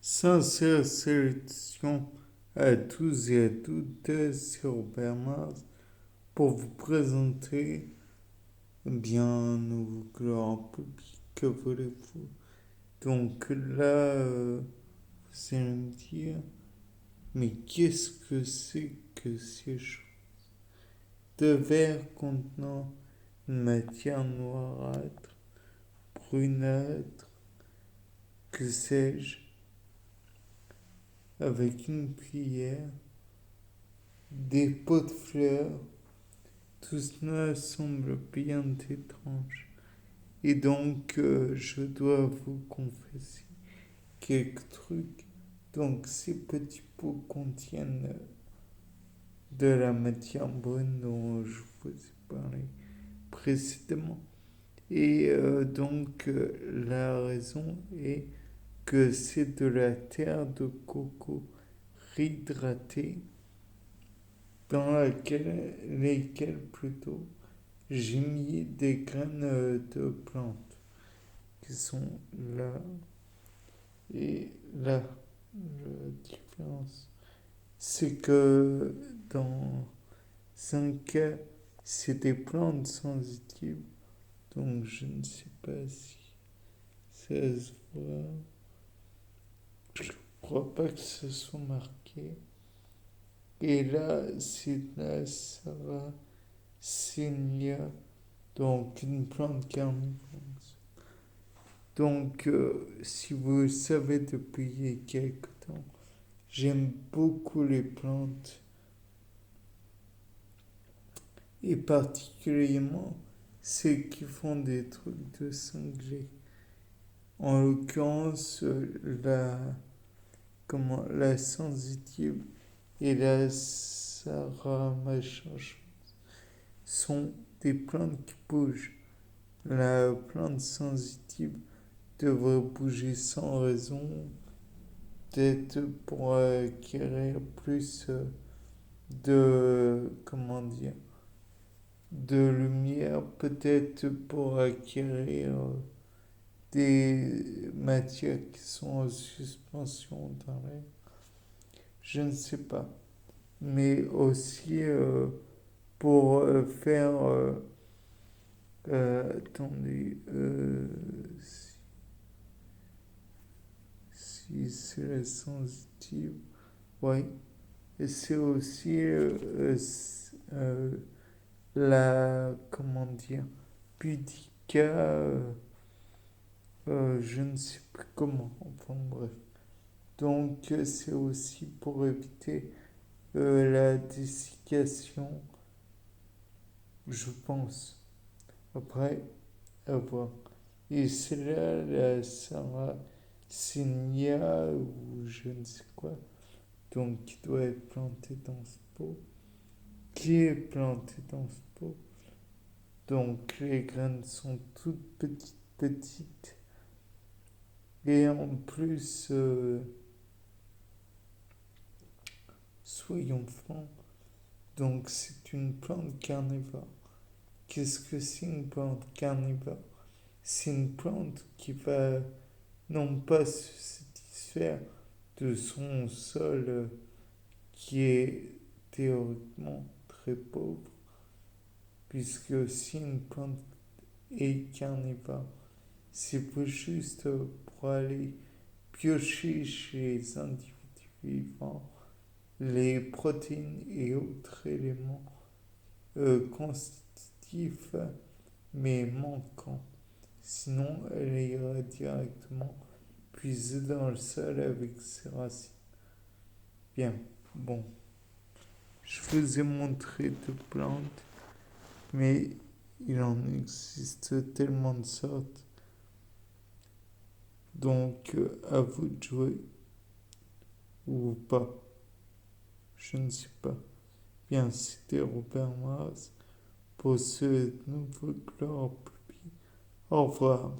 Sincère salutations à tous et à toutes, c'est Robert Mars pour vous présenter bien un nouveau grand public. Que voulez-vous? Donc là, vous allez me dire, mais qu'est-ce que c'est que ces choses? De verre contenant une matière noirâtre, brunâtre, que sais-je, avec une cuillère, des pots de fleurs. Tout cela semble bien étrange. Et donc, je dois vous confesser quelques trucs. Donc, ces petits pots contiennent de la matière brune dont je vous ai parlé précédemment. Et la raison est que c'est de la terre de coco réhydratée dans lesquelles plutôt j'ai mis des graines de plantes qui sont là et là. La différence, c'est que dans un cas, c'est des plantes sensitives, donc je ne sais pas si ça se voit. Je crois pas que ce soit marqué. Et là, c'est la Sarracenia, donc une plante carnivore. Donc, si vous le savez depuis quelque temps, j'aime beaucoup les plantes et particulièrement celles qui font des trucs de cinglé. En l'occurrence, la sensitive et la Sarah machin sont des plantes qui bougent. La plante sensitive devrait bouger sans raison, peut-être pour acquérir plus de lumière, peut-être pour acquérir des matières qui sont en suspension dans l'air. Je ne sais pas. Mais aussi pour faire... attendez, si c'est la sensitive, oui. Et c'est aussi comment dire, pudica, je ne sais plus comment, enfin bref. Donc c'est aussi pour éviter la dessiccation, je pense. Après, à voir. Et c'est là la Sarracenia ou je ne sais quoi, donc qui doit être planté dans ce pot, qui est planté dans ce pot. Donc les graines sont toutes petites. Et en plus, soyons francs, donc c'est une plante carnivore. Qu'est-ce que c'est une plante carnivore? C'est une plante qui va non pas se satisfaire de son sol qui est théoriquement très pauvre, puisque si une plante est carnivore, c'est pas juste pour aller piocher chez les individus vivants les protéines et autres éléments constitutifs mais manquants. Sinon, elle ira directement puiser dans le sol avec ses racines. Bien, bon, je vous ai montré deux plantes, mais il en existe tellement de sortes. Donc, à vous de jouer ou pas. Je ne sais pas. Bien, c'était Robert Mars pour ce nouveau gloire. Au revoir.